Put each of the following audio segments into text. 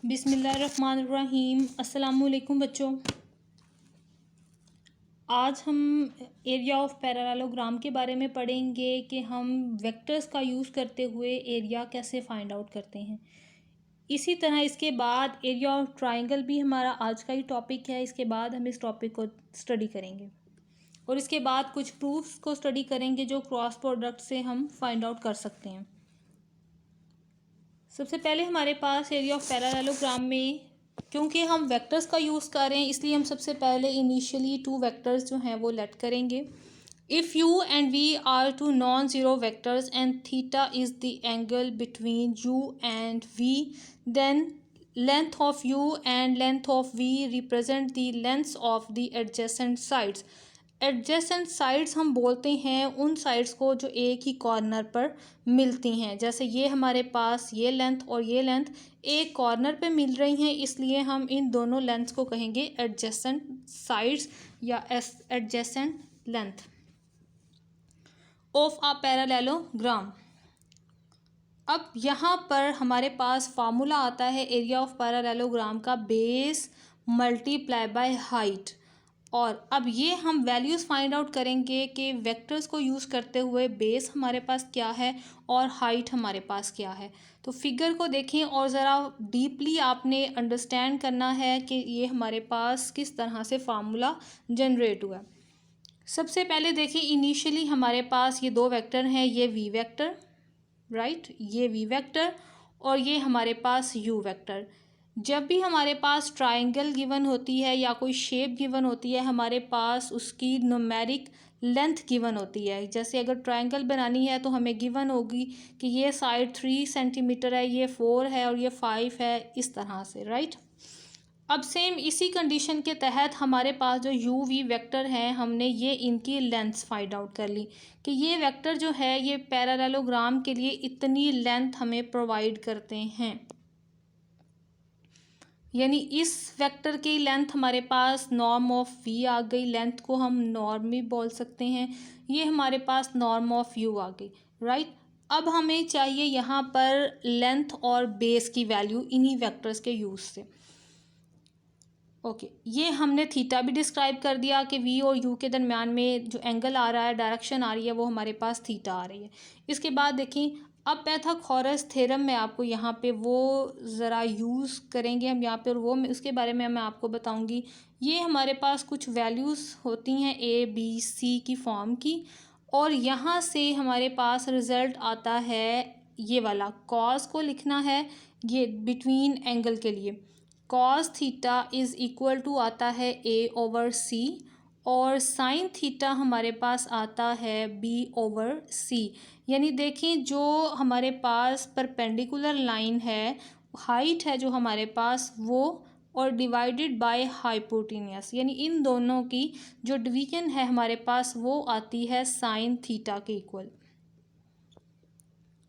बिस्मिल्लाहिर्रहमानिर्रहीम। अस्सलामुअलैकुम बच्चों। आज हम एरिया ऑफ पैरेललोग्राम के बारे में पढ़ेंगे कि हम वेक्टर्स का यूज़ करते हुए एरिया कैसे फाइंड आउट करते हैं। इसी तरह इसके बाद एरिया ऑफ ट्राइंगल भी हमारा आज का ही टॉपिक है। इसके बाद हम इस टॉपिक को स्टडी करेंगे और इसके बाद कुछ प्रूफ्स को स्टडी करेंगे जो क्रॉस प्रोडक्ट से हम फाइंड आउट कर सकते हैं। सबसे पहले हमारे पास एरिया ऑफ पैरेललोग्राम में, क्योंकि हम वेक्टर्स का यूज़ कर रहे हैं, इसलिए हम सबसे पहले इनिशियली टू वेक्टर्स जो हैं वो लेट करेंगे। If u and v are two non zero vectors and theta is the angle between u and v, then length of u and length of v represent the lengths of the adjacent sides. Adjacent sides हम बोलते हैं उन sides को जो एक ही corner पर मिलती हैं। जैसे ये हमारे पास ये लेंथ और ये लेंथ एक कॉर्नर पे मिल रही हैं, इसलिए हम इन दोनों लेंथ्स को कहेंगे एडजेसेंट साइड्स या adjacent length of a parallelogram. अब यहाँ पर हमारे पास फार्मूला आता है एरिया ऑफ पैरेललोग्राम का, बेस मल्टीप्लाई बाय हाइट। और अब ये हम वैल्यूज़ फाइंड आउट करेंगे कि वेक्टर्स को यूज़ करते हुए बेस हमारे पास क्या है और हाइट हमारे पास क्या है। तो फिगर को देखें और ज़रा डीपली आपने अंडरस्टैंड करना है कि ये हमारे पास किस तरह से फार्मूला जनरेट हुआ है। सबसे पहले देखिए, इनिशियली हमारे पास ये दो वेक्टर हैं, ये वी वेक्टर, राइट, ये वी वेक्टर और ये हमारे पास यू वेक्टर। जब भी हमारे पास ट्राइंगल गिवन होती है या कोई शेप गिवन होती है, हमारे पास उसकी न्यूमेरिक लेंथ गिवन होती है। जैसे अगर ट्राइंगल बनानी है तो हमें गिवन होगी कि ये साइड 3 सेंटीमीटर है, ये 4 है और ये 5 है, इस तरह से, राइट। अब सेम इसी कंडीशन के तहत हमारे पास जो यू वी वेक्टर हैं, हमने ये इनकी लेंथ्स फाइंड आउट कर ली कि ये वेक्टर जो है ये पैरेललोग्राम के लिए इतनी लेंथ हमें प्रोवाइड करते हैं। यानी इस वेक्टर की लेंथ हमारे पास नॉर्म ऑफ वी आ गई, लेंथ को हम नॉर्म भी बोल सकते हैं। ये हमारे पास नॉर्म ऑफ यू आ गई, राइट। अब हमें चाहिए यहाँ पर लेंथ और बेस की वैल्यू इन्हीं वेक्टर्स के यूज़ से। ओके, ये हमने थीटा भी डिस्क्राइब कर दिया कि वी और यू के दरमियान में जो एंगल आ रहा है, डायरेक्शन आ रही है, वो हमारे पास थीटा आ रही है। इसके बाद देखें, अब पाइथागोरस थ्योरम में आपको यहाँ पे वो ज़रा यूज़ करेंगे हम यहाँ पे, और वो उसके बारे में मैं आपको बताऊँगी। ये हमारे पास कुछ वैल्यूज़ होती हैं ए बी सी की फॉर्म की, और यहाँ से हमारे पास रिज़ल्ट आता है ये वाला। कॉस को लिखना है ये बिटवीन एंगल के लिए, cos theta is equal to आता है ए ओवर सी, और साइन थीटा हमारे पास आता है बी ओवर सी। यानी देखें, जो हमारे पास परपेंडिकुलर लाइन है, हाइट है जो हमारे पास वो, और डिवाइडेड बाय हाइपोटेन्यूस, यानी इन दोनों की जो डिवीजन है हमारे पास वो आती है साइन थीटा के इक्वल।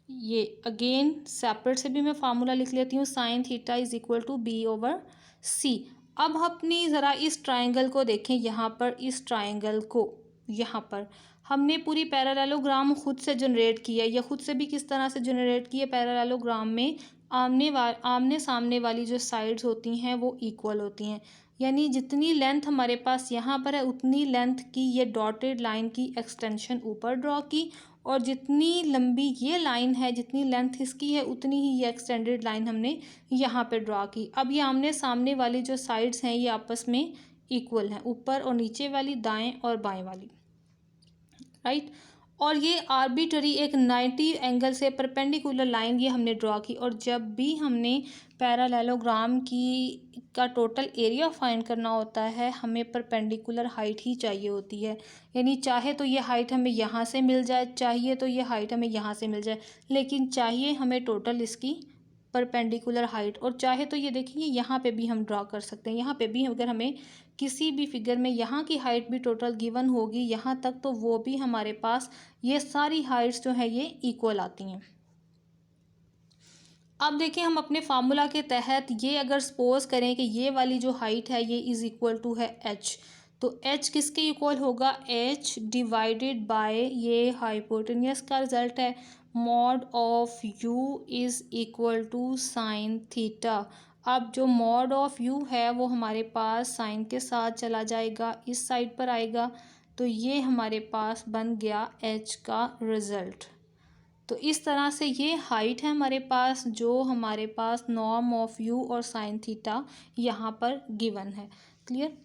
ये अगेन सेपरेट से भी मैं फार्मूला लिख लेती हूँ, sine theta is equal to b over c. अब अपनी ज़रा इस ट्राइंगल को देखें, यहाँ पर इस ट्राइंगल को यहाँ पर हमने पूरी पैरेललोग्राम खुद से जनरेट किया, या खुद से भी किस तरह से जनरेट की है। पैरेललोग्राम में आमने सामने वाली जो साइड्स होती हैं वो इक्वल होती हैं, यानी जितनी लेंथ हमारे पास यहाँ पर है उतनी लेंथ की ये डॉटेड लाइन की एक्सटेंशन ऊपर ड्रॉ की, और जितनी लंबी ये लाइन है, जितनी लेंथ इसकी है, उतनी ही ये एक्सटेंडेड लाइन हमने यहाँ पे ड्रॉ की। अब ये आमने सामने वाली जो साइड्स हैं ये आपस में इक्वल हैं, ऊपर और नीचे वाली, दाएं और बाएं वाली, राइट। और ये आर्बिट्ररी एक 90 एंगल से परपेंडिकुलर लाइन ये हमने ड्रॉ की। और जब भी हमने पैरेललोग्राम का टोटल एरिया फाइंड करना होता है, हमें परपेंडिकुलर हाइट ही चाहिए होती है। यानी चाहे तो ये हाइट हमें यहाँ से मिल जाए, चाहिए तो ये हाइट हमें यहाँ से मिल जाए, लेकिन चाहिए हमें टोटल इसकी परपेंडिकुलर हाइट। और चाहे तो ये देखिए, यहाँ पे भी हम ड्रॉ कर सकते हैं। यहाँ पे भी अगर हमें किसी भी फिगर में यहाँ की हाइट भी टोटल गिवन होगी यहाँ तक, तो वो भी हमारे पास ये सारी हाइट्स जो है ये इक्वल आती हैं। अब देखिए, हम अपने फार्मूला के तहत ये अगर सपोज करें कि ये वाली जो हाइट है ये इज़ इक्वल टू है एच, तो एच किसके इक्वल होगा, एच डिवाइडेड बाय ये हाइपोटेन्यूस का रिजल्ट है, mod of u is equal to sine theta. अब जो मॉड ऑफ यू है वो हमारे पास साइन के साथ चला जाएगा, इस साइड पर आएगा, तो ये हमारे पास बन गया एच का रिज़ल्ट। तो इस तरह से ये हाइट है हमारे पास, जो हमारे पास नॉर्म ऑफ यू और साइन थीटा यहाँ पर गिवन है। क्लियर?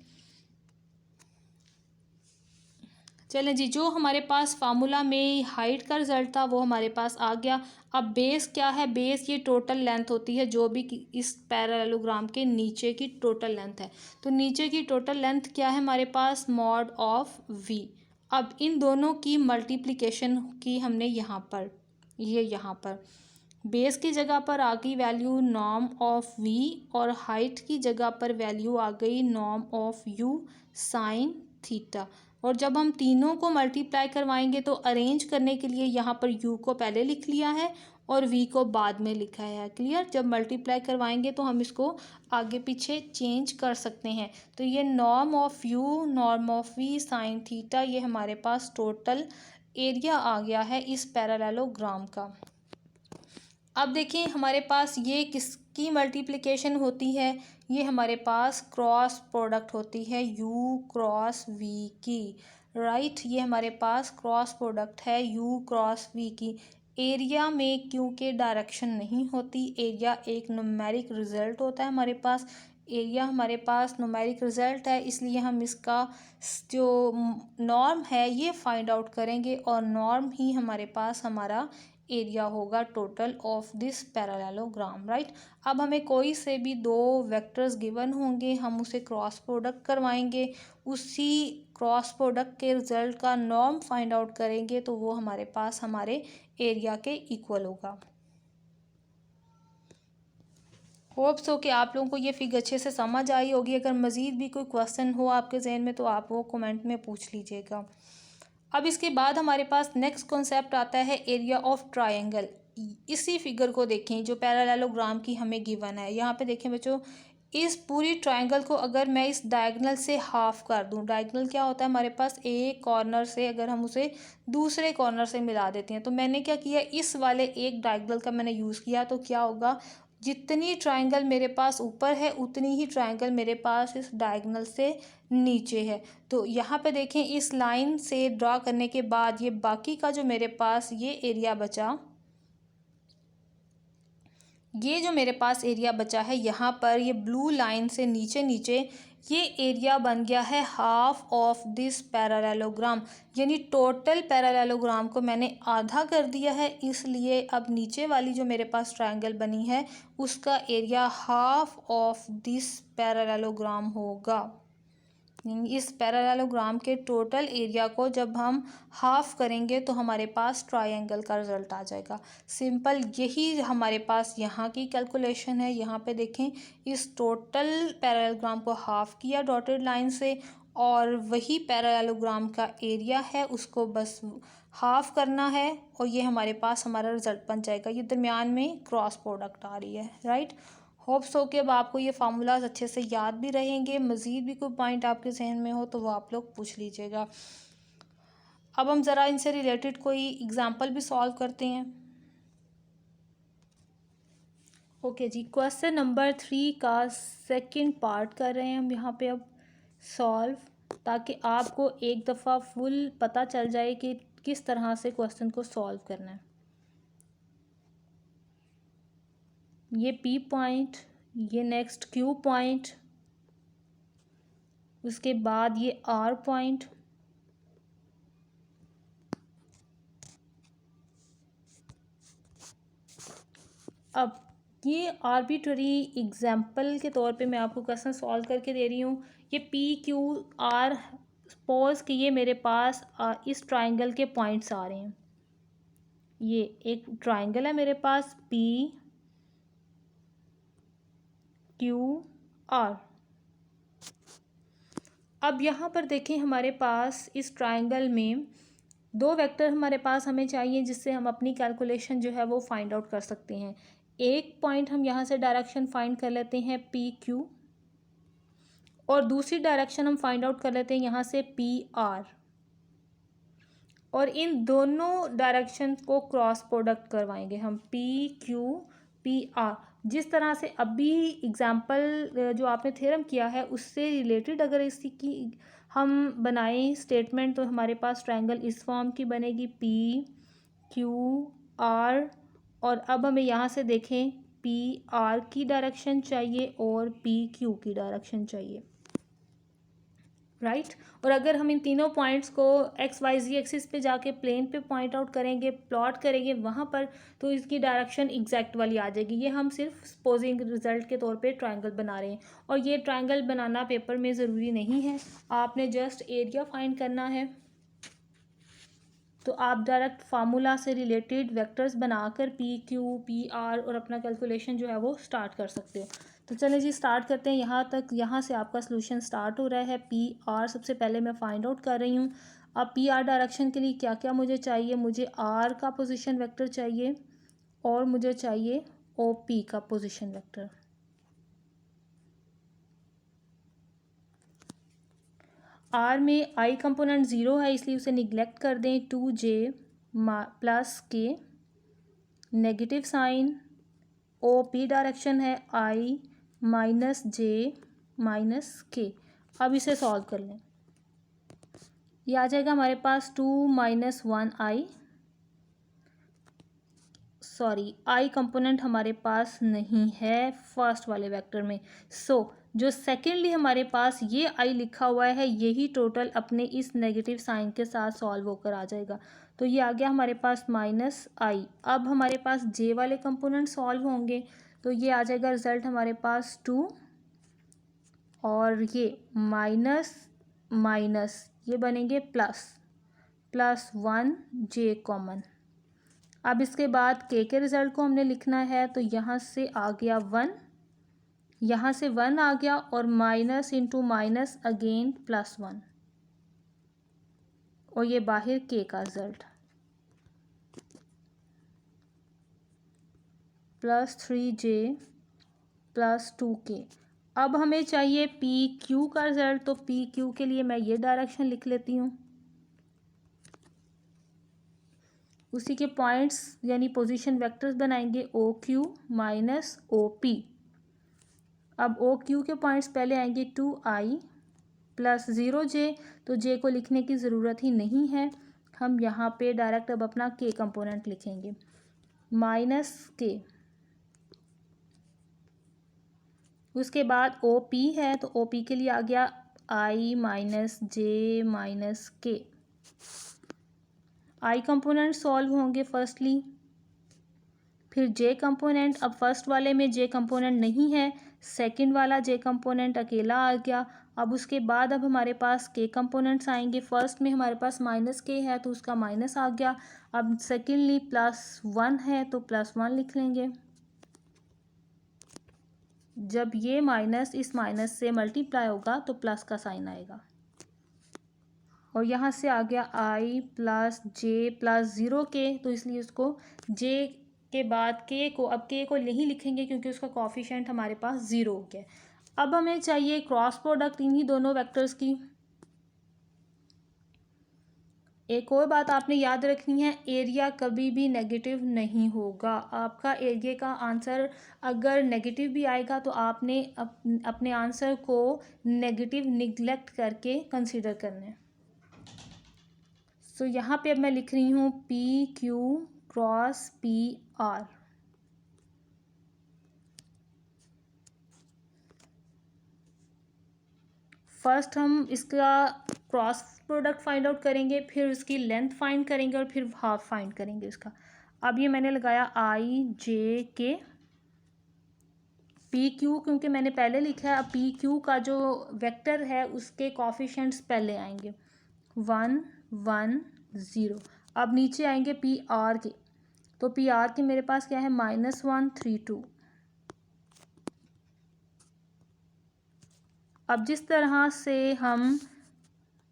चलें जी, जो हमारे पास फार्मूला में हाइट का रिज़ल्ट था वो हमारे पास आ गया। अब बेस क्या है? बेस ये टोटल लेंथ होती है जो भी इस पैरेललोग्राम के नीचे की टोटल लेंथ है। तो नीचे की टोटल लेंथ क्या है हमारे पास? Mod of we. अब इन दोनों की मल्टीप्लिकेशन की हमने यहाँ पर, ये यहाँ पर बेस की जगह पर आ गई वैल्यू नॉर्म ऑफ वी और हाइट की जगह पर वैल्यू आ गई norm of you sine theta. और जब हम तीनों को मल्टीप्लाई करवाएंगे तो अरेंज करने के लिए यहाँ पर यू को पहले लिख लिया है और वी को बाद में लिखा है। क्लियर? जब मल्टीप्लाई करवाएंगे तो हम इसको आगे पीछे चेंज कर सकते हैं। तो ये norm of u norm of v sine theta ये हमारे पास टोटल एरिया आ गया है इस पैरेललोग्राम का। अब देखिए हमारे पास ये किसकी मल्टीप्लिकेशन होती है? ये हमारे पास क्रॉस प्रोडक्ट होती है यू क्रॉस वी की। राइट, ये हमारे पास क्रॉस प्रोडक्ट है यू क्रॉस वी की। एरिया में क्योंकि डायरेक्शन नहीं होती, एरिया एक न्यूमेरिक रिजल्ट होता है हमारे पास। एरिया हमारे पास न्यूमेरिक रिजल्ट है, इसलिए हम इसका जो नॉर्म है ये फाइंड आउट करेंगे और नॉर्म ही हमारे पास हमारा एरिया होगा total of this parallelogram. Right, अब हमें कोई से भी दो वेक्टर्स गिवन होंगे, हम उसे क्रॉस प्रोडक्ट करवाएंगे, उसी क्रॉस प्रोडक्ट के रिजल्ट का नॉर्म फाइंड आउट करेंगे तो वो हमारे पास हमारे एरिया के इक्वल होगा। होप्स हो कि आप लोगों को ये फिगर अच्छे से समझ आई होगी। अगर मज़ीद भी कोई क्वेश्चन हो आपके जहन में तो आप वो कमेंट में पूछ लीजिएगा। अब इसके बाद हमारे पास नेक्स्ट कॉन्सेप्ट आता है एरिया ऑफ ट्रायंगल। इसी फिगर को देखें जो पैरेललोग्राम की हमें गिवन है। यहाँ पे देखें बच्चों, इस पूरी ट्रायंगल को अगर मैं इस डायगोनल से हाफ कर दूँ, डायगोनल क्या होता है हमारे पास? एक कॉर्नर से अगर हम उसे दूसरे कॉर्नर से मिला देते हैं, तो मैंने क्या किया, इस वाले एक डायगोनल का मैंने यूज़ किया, तो क्या होगा, जितनी ट्रायंगल मेरे पास ऊपर है उतनी ही ट्रायंगल मेरे पास इस डायगोनल से नीचे है। तो यहाँ पे देखें इस लाइन से ड्रा करने के बाद ये बाकी का जो मेरे पास ये एरिया बचा, ये जो मेरे पास एरिया बचा है यहाँ पर ये ब्लू लाइन से नीचे नीचे ये एरिया बन गया है हाफ ऑफ दिस पैरेललोग्राम। यानी टोटल पैरेललोग्राम को मैंने आधा कर दिया है, इसलिए अब नीचे वाली जो मेरे पास ट्रायंगल बनी है उसका area half of this parallelogram होगा। इस पैरेललोग्राम के टोटल एरिया को जब हम हाफ करेंगे तो हमारे पास ट्रायंगल का रिजल्ट आ जाएगा। सिंपल यही हमारे पास यहाँ की कैलकुलेशन है। यहाँ पे देखें इस टोटल पैरेललोग्राम को हाफ किया डॉटेड लाइन से और वही पैरेललोग्राम का एरिया है उसको बस हाफ करना है और ये हमारे पास हमारा रिजल्ट बन जाएगा। ये दरमियान में क्रॉस प्रोडक्ट आ रही है। राइट, होप्स हो कि अब आपको ये फार्मूलाज अच्छे से याद भी रहेंगे। मज़ीद भी कोई पॉइंट आपके जहन में हो तो वो आप लोग पूछ लीजिएगा। अब हम ज़रा इनसे रिलेटेड कोई एग्जांपल भी सॉल्व करते हैं। ओके जी, क्वेश्चन नंबर 3 का सेकंड पार्ट कर रहे हैं हम यहाँ पे अब सॉल्व, ताकि आपको एक दफ़ा फुल पता चल जाए कि किस तरह से क्वेश्चन को सॉल्व करना है। ये P पॉइंट, ये नेक्स्ट Q पॉइंट, उसके बाद ये R पॉइंट, अब ये आर्बिट्ररी एग्जाम्पल के तौर पे मैं आपको क्वेश्चन सॉल्व करके दे रही हूँ। ये PQR, सपोज कि ये मेरे पास इस ट्राइंगल के पॉइंट्स आ रहे हैं। ये एक ट्राइंगल है मेरे पास PQR। अब यहाँ पर देखें हमारे पास इस ट्राइंगल में दो वेक्टर हमारे पास हमें चाहिए जिससे हम अपनी कैलकुलेशन जो है वो फाइंड आउट कर सकते हैं। एक पॉइंट हम यहाँ से डायरेक्शन फाइंड कर लेते हैं PQ और दूसरी डायरेक्शन हम फाइंड आउट कर लेते हैं यहाँ से PR और इन दोनों डायरेक्शन को क्रॉस प्रोडक्ट करवाएंगे हम। PQ P R. जिस तरह से अभी एग्जाम्पल जो आपने थ्योरम किया है उससे रिलेटेड अगर इसकी हम बनाएं स्टेटमेंट, तो हमारे पास ट्रायंगल इस फॉर्म की बनेगी पी क्यू आर। और अब हमें यहाँ से देखें पी आर की डायरेक्शन चाहिए और पी क्यू की डायरेक्शन चाहिए, राइट। और अगर हम इन तीनों पॉइंट्स को एक्स वाई जी एक्सिस पे जाके प्लेन पे पॉइंट आउट करेंगे, प्लॉट करेंगे वहाँ पर, तो इसकी डायरेक्शन एग्जैक्ट वाली आ जाएगी। ये हम सिर्फ सपोजिंग रिजल्ट के तौर पे ट्रायंगल बना रहे हैं, और ये ट्रायंगल बनाना पेपर में ज़रूरी नहीं है, आपने जस्ट एरिया फाइंड करना है। तो आप डायरेक्ट फार्मूला से रिलेटेड वेक्टर्स बनाकर पी क्यू पी आर और अपना कैलकुलेशन जो है वो स्टार्ट कर सकते हो। तो चलें जी स्टार्ट करते हैं। यहाँ से आपका सोल्यूशन स्टार्ट हो रहा है। पी आर सबसे पहले मैं फाइंड आउट कर रही हूँ। अब पी आर डायरेक्शन के लिए क्या क्या मुझे चाहिए, मुझे आर का पोजीशन वेक्टर चाहिए और मुझे चाहिए ओ पी का पोजीशन वेक्टर। आर में आई कंपोनेंट ज़ीरो है इसलिए उसे निगलेक्ट कर दें। 2j प्लस के negative sign, O P direction है आई माइनस जे माइनस के। अब इसे सॉल्व कर लें, ये आ जाएगा हमारे पास 2 minus 1 I, sorry I component हमारे पास नहीं है फर्स्ट वाले वेक्टर में। जो सेकेंडली हमारे पास ये आई लिखा हुआ है यही टोटल अपने इस नेगेटिव साइन के साथ सॉल्व होकर आ जाएगा। तो ये आ गया हमारे पास माइनस आई। अब हमारे पास जे वाले कंपोनेंट सॉल्व होंगे, तो ये आ जाएगा रिजल्ट हमारे पास 2 और ये माइनस माइनस ये बनेंगे प्लस, प्लस 1 जे कॉमन। अब इसके बाद के रिज़ल्ट को हमने लिखना है, तो यहाँ से आ गया 1, यहाँ से 1 आ गया और minus into minus again plus 1, और ये बाहर के का result plus 3j plus 2k। अब हमें चाहिए पी क्यू का रिज़ल्ट, तो पी क्यू के लिए मैं ये डायरेक्शन लिख लेती हूँ। उसी के पॉइंट्स यानी पोजीशन वेक्टर्स बनाएंगे O Q minus O P. अब ओ क्यू के पॉइंट्स पहले आएंगे 2i प्लस 0j, तो j को लिखने की ज़रूरत ही नहीं है, हम यहाँ पे डायरेक्ट अब अपना k कंपोनेंट लिखेंगे माइनस k। उसके बाद ओ पी है, तो ओ पी के लिए आ गया i माइनस जे माइनस के। आई कंपोनेंट सॉल्व होंगे फर्स्टली, फिर जे कंपोनेंट। अब फर्स्ट वाले में जे कंपोनेंट नहीं है, सेकंड वाला जे कंपोनेंट अकेला आ गया। अब उसके बाद अब हमारे पास के कंपोनेंट्स आएंगे। फर्स्ट में हमारे पास माइनस के है तो उसका माइनस आ गया। अब सेकेंडली प्लस 1 है तो प्लस 1 लिख लेंगे। जब ये माइनस इस माइनस से मल्टीप्लाई होगा तो प्लस का साइन आएगा, और यहाँ से आ गया आई प्लस जे प्लस 0k, तो इसलिए उसको जे के बाद के को, अब के को नहीं लिखेंगे क्योंकि उसका कॉफिशिएंट हमारे पास 0 हो गया। अब हमें चाहिए क्रॉस प्रोडक्ट इन्हीं दोनों वेक्टर्स की। एक और बात आपने याद रखनी है, एरिया कभी भी नेगेटिव नहीं होगा। आपका एरिया का आंसर अगर नेगेटिव भी आएगा तो आपने अपने आंसर को नेगेटिव निगलेक्ट करके कंसीडर करना है। तो यहाँ पे अब मैं लिख रही हूँ P Q cross P R. First हम इसका क्रॉस प्रोडक्ट फाइंड आउट करेंगे, फिर उसकी लेंथ फाइंड करेंगे और फिर हाफ फाइंड करेंगे इसका। अब ये मैंने लगाया आई जे के पी क्यू, क्योंकि मैंने पहले लिखा है। अब पी क्यू का जो वेक्टर है उसके कॉफिशिएंट्स पहले आएंगे 1 1 0। अब नीचे आएंगे पी आर के, तो पी आर के मेरे पास क्या है -1 3 2। अब जिस तरह से हम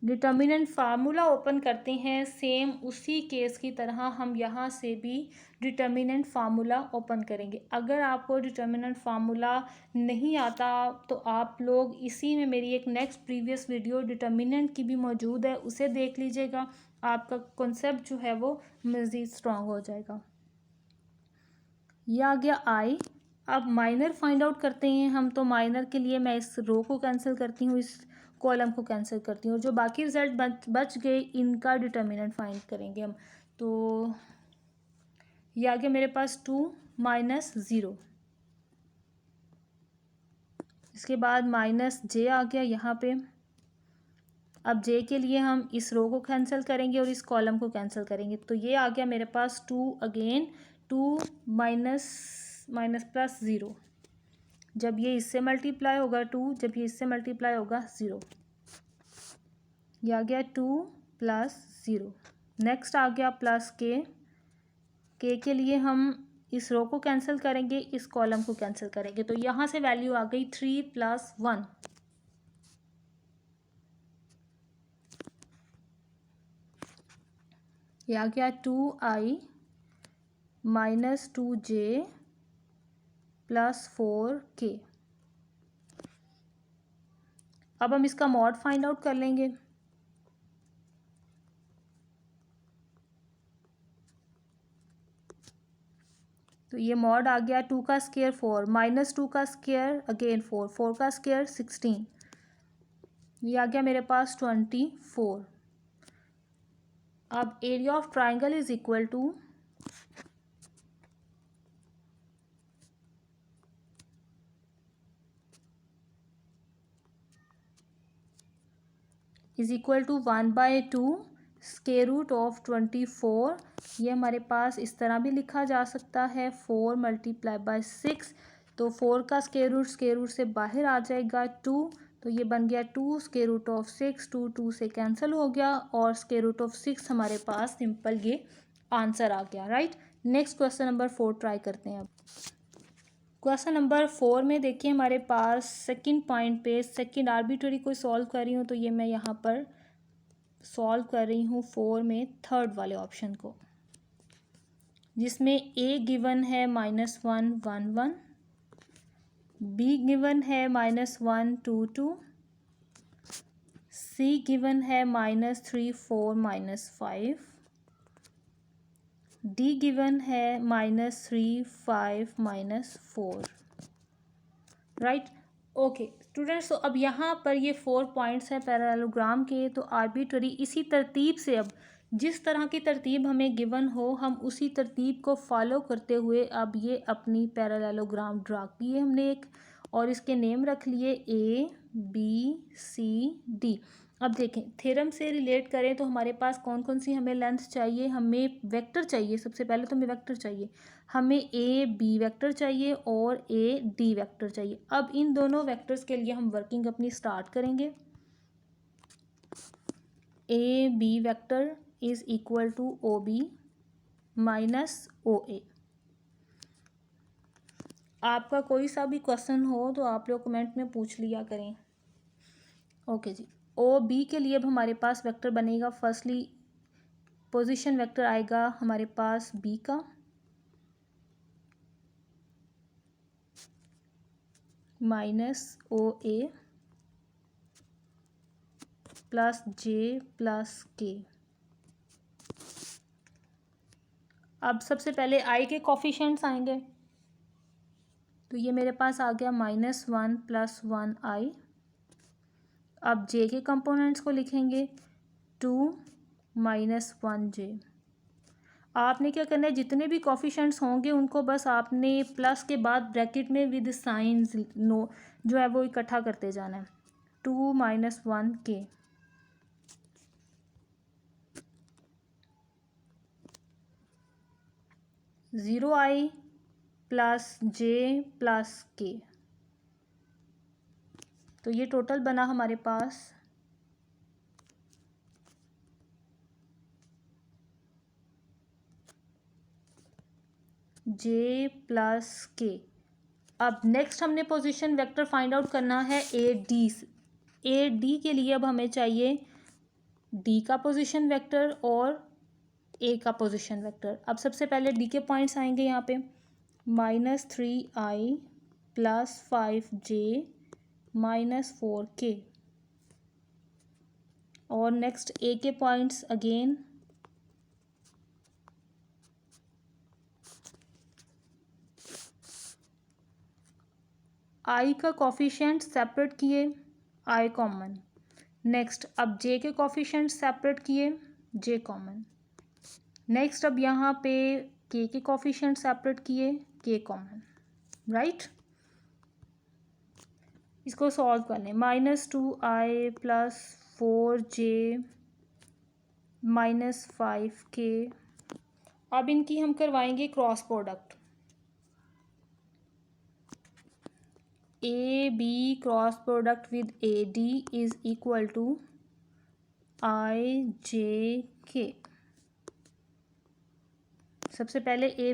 डिटर्मिनेंट फार्मूला ओपन करते हैं, सेम उसी केस की तरह हम यहाँ से भी डिटर्मिनेंट फार्मूला ओपन करेंगे। अगर आपको डिटर्मिनेंट फार्मूला नहीं आता तो आप लोग इसी में मेरी एक नेक्स्ट प्रीवियस वीडियो डिटर्मिनेंट की भी मौजूद है, उसे देख लीजिएगा, आपका कॉन्सेप्ट जो है वो मज़ीद स्ट्रॉन्ग हो जाएगा। ये आ गया आई। अब माइनर फाइंड आउट करते हैं हम, तो माइनर के लिए मैं इस रो को कैंसिल करती हूँ, इस कॉलम को कैंसिल करती हूँ, और जो बाकी रिजल्ट बच गए इनका डिटर्मिनेंट फाइंड करेंगे हम। तो ये आ गया मेरे पास 2 माइनस 0। इसके बाद माइनस जे आ गया यहाँ पे। अब जे के लिए हम इस रो को कैंसिल करेंगे और इस कॉलम को कैंसिल करेंगे, तो ये आ गया मेरे पास 2 अगेन, 2 माइनस माइनस प्लस 0। जब ये इससे मल्टीप्लाई होगा 2, जब ये इससे मल्टीप्लाई होगा 0। ये आ गया 2 प्लस 0। नेक्स्ट आ गया प्लस के लिए हम इस रो को कैंसिल करेंगे, इस कॉलम को कैंसिल करेंगे, तो यहाँ से वैल्यू आ गई 3 प्लस 1। ये आ गया 2i minus 2j plus 4k। अब हम इसका मॉड फाइंड आउट कर लेंगे। तो ये मॉड आ गया 2 का स्क्वायर 4, माइनस 2 का स्क्वायर अगेन 4, 4 का स्क्वायर 16। ये आ गया मेरे पास 24। अब area of triangle is equal to is equal to 1/2 square root of 24। ये हमारे पास इस तरह भी लिखा जा सकता है 4 मल्टीप्लाई बाय 6। तो 4 का स्क्वायर रूट से बाहर आ जाएगा 2, तो ये बन गया 2 स्क्वायर रूट ऑफ 6। 2 से कैंसिल हो गया और स्क्वायर रूट ऑफ 6 हमारे पास सिंपल ये आंसर आ गया, right. Next question number 4 try करते हैं अब। क्वेश्चन नंबर 4 में देखिए हमारे पास सेकंड पॉइंट पे सेकंड आर्बिट्ररी को सॉल्व कर रही हूँ, तो ये मैं यहाँ पर सॉल्व कर रही हूँ 4 में थर्ड वाले ऑप्शन को, जिसमें ए गिवन है -1 1 1, बी गिवन है -1 2 2, सी गिवन है -3 4 -5, डी गिवन है -3 5 -4, राइट। ओके स्टूडेंट्स, तो अब यहाँ पर ये 4 पॉइंट्स हैं पैरेललोग्राम के, तो आर्बिट्ररी इसी तरतीब से, अब जिस तरह की तरतीब हमें गिवन हो हम उसी तरतीब को फॉलो करते हुए अब ये अपनी पैरेललोग्राम ड्रा किए हमने एक, और इसके नेम रख लिए ए बी सी डी। अब देखें थ्योरम से रिलेट करें तो हमारे पास कौन कौन सी हमें लेंथ चाहिए, हमें वेक्टर चाहिए। सबसे पहले तो हमें वेक्टर चाहिए, हमें ए बी वेक्टर चाहिए और ए डी वेक्टर चाहिए। अब इन दोनों वेक्टर्स के लिए हम वर्किंग अपनी स्टार्ट करेंगे। A B vector is equal to O B minus O A. आपका कोई सा भी क्वेश्चन हो तो आप लोग कमेंट में पूछ लिया करें। ओके जी, ओ बी के लिए अब हमारे पास वेक्टर बनेगा, फर्स्टली पोजीशन वेक्टर आएगा हमारे पास बी का माइनस ओ ए प्लस जे प्लस के। अब सबसे पहले आई के कोफिशिएंट्स आएंगे, तो ये मेरे पास आ गया -1 + 1 आई। अब जे के कंपोनेंट्स को लिखेंगे 2 - 1 जे। आपने क्या करना है, जितने भी कोफिशिएंट्स होंगे उनको बस आपने प्लस के बाद ब्रैकेट में विद साइंस नो जो है वो इकट्ठा करते जाना है। 2 - 1 के, zero I plus J plus के, तो ये टोटल बना हमारे पास जे प्लस के। अब नेक्स्ट हमने पोजीशन वेक्टर फाइंड आउट करना है ए डी। ए डी के लिए अब हमें चाहिए डी का पोजीशन वेक्टर और ए का पोजीशन वेक्टर। अब सबसे पहले डी के पॉइंट्स आएंगे यहाँ पे -3i + 5j -4k, और नेक्स्ट ए के पॉइंट्स अगेन आई का कॉफिशिएंट सेपरेट किए, आई कॉमन। नेक्स्ट अब जे के कॉफिशिएंट सेपरेट किए, जे कॉमन। नेक्स्ट अब यहाँ पे के कॉफिशिएंट सेपरेट किए, के कॉमन, राइट। इसको सॉल्व करने, -2i + 4j -5k। अब इनकी हम करवाएंगे cross product. A B cross product with A D is equal to i j k. सबसे पहले ए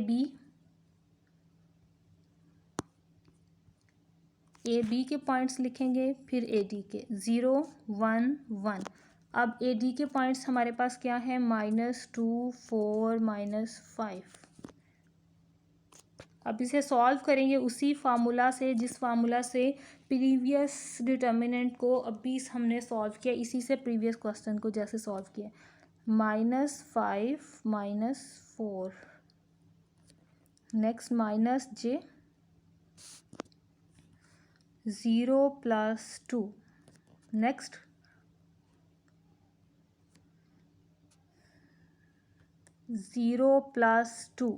बी के पॉइंट्स लिखेंगे, फिर ए डी के 0 1 1। अब ए डी के पॉइंट्स हमारे पास क्या है, -2 4 -5। अब इसे सॉल्व करेंगे उसी फार्मूला से जिस फार्मूला से प्रीवियस डिटर्मिनेंट को अभी हमने सॉल्व किया, इसी से प्रीवियस क्वेश्चन को जैसे सॉल्व किया, -5 -4। Next -j 0 + 2। Next -2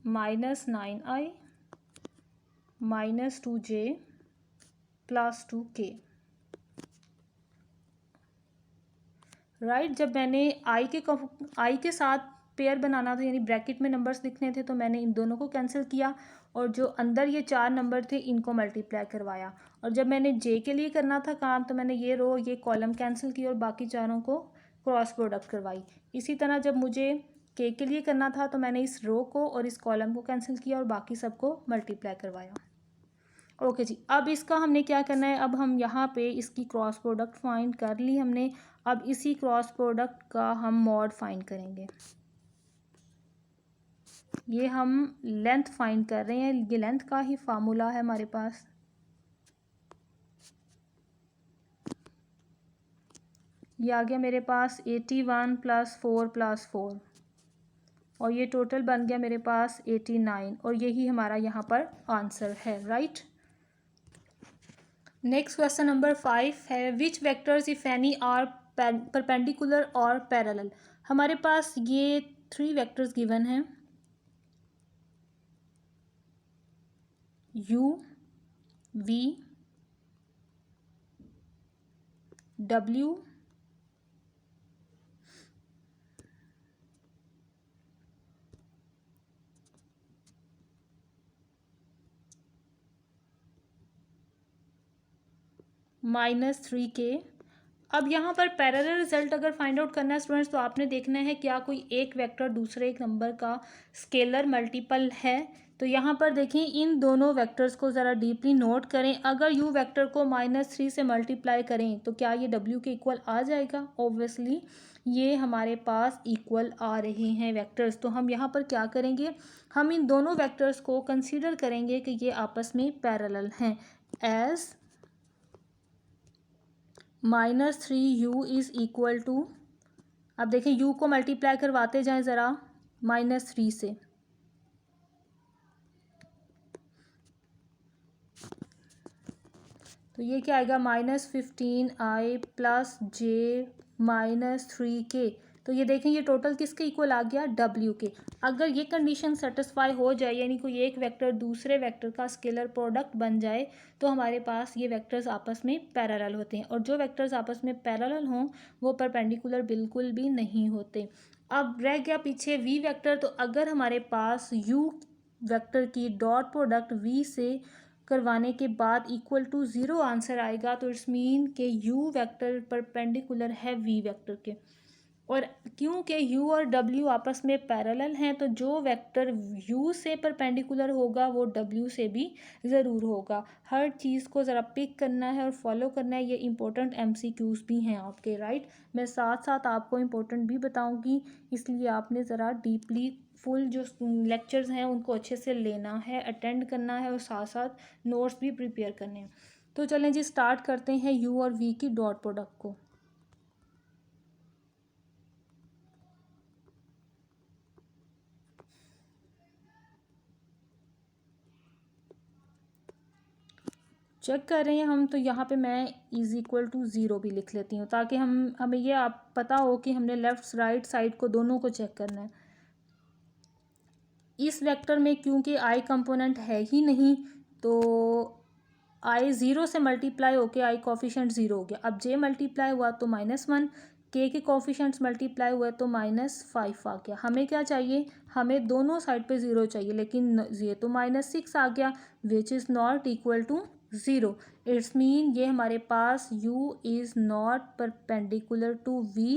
-9i -2j + 2k, right. जब मैंने आई के साथ पेयर बनाना था, यानी ब्रैकेट में नंबर्स लिखने थे, तो मैंने इन दोनों को कैंसिल किया और जो अंदर ये 4 नंबर थे इनको मल्टीप्लाई करवाया। और जब मैंने जे के लिए करना था काम, तो मैंने ये रो ये कॉलम कैंसिल की और बाकी चारों को क्रॉस प्रोडक्ट करवाई। इसी तरह जब मुझे के लिए करना था, तो मैंने इस रो को और इस कॉलम को कैंसिल किया और बाकी सबको मल्टीप्लाई करवाया। ओके जी, अब इसका हमने क्या करना है, अब हम यहाँ पे इसकी क्रॉस प्रोडक्ट फाइंड कर ली हमने। अब इसी क्रॉस प्रोडक्ट का हम मॉड फाइंड करेंगे। ये हम लेंथ फाइंड कर रहे हैं, ये लेंथ का ही फार्मूला है हमारे पास। ये आ गया मेरे पास 81 + 4 + 4 और ये टोटल बन गया मेरे पास 89 और यही हमारा यहाँ पर आंसर है, राइट। नेक्स्ट क्वेश्चन नंबर 5 है, which vectors if any are perpendicular और पैरेलल। हमारे पास ये 3 वेक्टर्स गिवन हैं, u v w -3k। अब यहाँ पर पैरेलल रिजल्ट अगर फाइंड आउट करना है स्टूडेंट्स, तो आपने देखना है क्या कोई एक वेक्टर दूसरे एक नंबर का स्केलर मल्टीपल है। तो यहाँ पर देखें, इन दोनों वेक्टर्स को ज़रा डीपली नोट करें। अगर u वेक्टर को -3 से मल्टीप्लाई करें तो क्या ये w के इक्वल आ जाएगा? ऑब्वियसली ये हमारे पास इक्वल आ रहे हैं वेक्टर्स। तो हम यहाँ पर क्या करेंगे, हम इन दोनों वेक्टर्स को कंसीडर करेंगे कि ये आपस में पैरेलल हैं। As -3u is equal to, अब देखें u को मल्टीप्लाई करवाते जाएं ज़रा -3 से, तो ये क्या आएगा, -15i + j -3k। तो ये देखें ये टोटल किसके इक्वल आ गया, w के। अगर ये कंडीशन सेटिस्फाई हो जाए, यानी कोई एक वेक्टर दूसरे वेक्टर का स्केलर प्रोडक्ट बन जाए, तो हमारे पास ये वेक्टर्स आपस में पैरेलल होते हैं। और जो वेक्टर्स आपस में पैरेलल हों वो परपेंडिकुलर बिल्कुल भी नहीं होते। अब रह गया पीछे v वेक्टर। तो अगर हमारे पास u वेक्टर की डॉट प्रोडक्ट v से करवाने के बाद इक्वल टू 0 आंसर आएगा, तो इट्स मीन के u वेक्टर परपेंडिकुलर है v वेक्टर के। और क्योंकि u और w आपस में पैरेलल हैं, तो जो वेक्टर u से परपेंडिकुलर होगा वो w से भी ज़रूर होगा। हर चीज़ को ज़रा पिक करना है और फॉलो करना है। ये इंपॉर्टेंट MCQs भी हैं आपके, राइट। मैं साथ साथ आपको इम्पोर्टेंट भी बताऊंगी, इसलिए आपने ज़रा डीपली फुल जो लेक्चर्स हैं उनको अच्छे से लेना है, अटेंड करना है और साथ साथ नोट्स भी प्रिपेयर करने हैं। तो चलें जी, स्टार्ट करते हैं u और v की डॉट प्रोडक्ट को। चेक कर रहे हैं हम, तो यहाँ पे मैं इज इक्वल टू 0 भी लिख लेती हूँ, ताकि हमें ये आप पता हो कि हमने लेफ़्ट राइट साइड को दोनों को चेक करना है। इस वेक्टर में क्योंकि आई कंपोनेंट है ही नहीं, तो आई 0 से मल्टीप्लाई होके आई कोफिशिएंट 0 हो गया। अब जे मल्टीप्लाई हुआ तो -1, के कोफिशिएंट्स मल्टीप्लाई हुआ तो -5 आ गया। हमें क्या चाहिए, हमें दोनों साइड पे 0 चाहिए, लेकिन ये तो -6 आ गया, which is not equal to 0। It's mean ये हमारे पास u is not perpendicular to v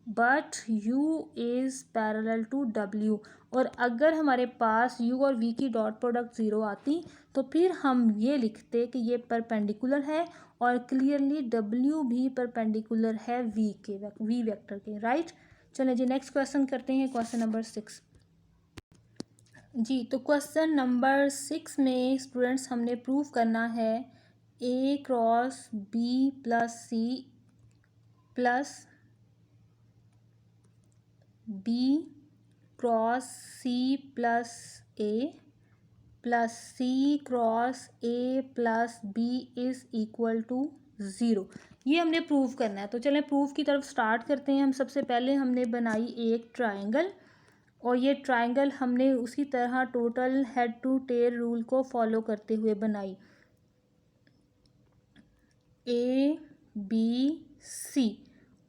but u is parallel to w। और अगर हमारे पास u और v की डॉट प्रोडक्ट 0 आती तो फिर हम ये लिखते कि ये परपेंडिकुलर है, और क्लियरली w भी परपेंडिकुलर है v वेक्टर के, राइट। चलें जी नेक्स्ट क्वेश्चन करते हैं, क्वेश्चन नंबर 6 जी। तो क्वेश्चन नंबर 6 में स्टूडेंट्स हमने प्रूव करना है a cross b plus c plus b cross c plus a plus c cross a plus b is equal to 0। ये हमने प्रूव करना है। तो चलें प्रूफ की तरफ स्टार्ट करते हैं। हम सबसे पहले हमने बनाई एक ट्रायंगल, और ये ट्रायंगल हमने उसी तरह total head to tail rule को फॉलो करते हुए बनाई। ए बी सी,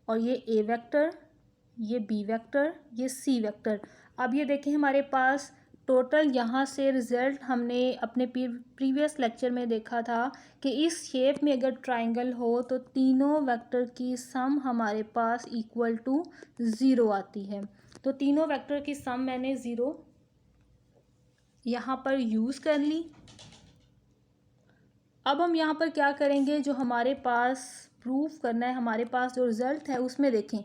और ये ए वेक्टर, ये बी वेक्टर, ये सी वेक्टर। अब ये देखें हमारे पास टोटल यहाँ से रिज़ल्ट हमने अपने प्रीवियस लेक्चर में देखा था कि इस शेप में अगर ट्रायंगल हो तो तीनों वेक्टर की सम हमारे पास इक्वल टू 0 आती है। तो तीनों वेक्टर की सम मैंने 0 यहाँ पर यूज़ कर ली। अब हम यहाँ पर क्या करेंगे, जो हमारे पास प्रूफ करना है, हमारे पास जो रिज़ल्ट है उसमें देखें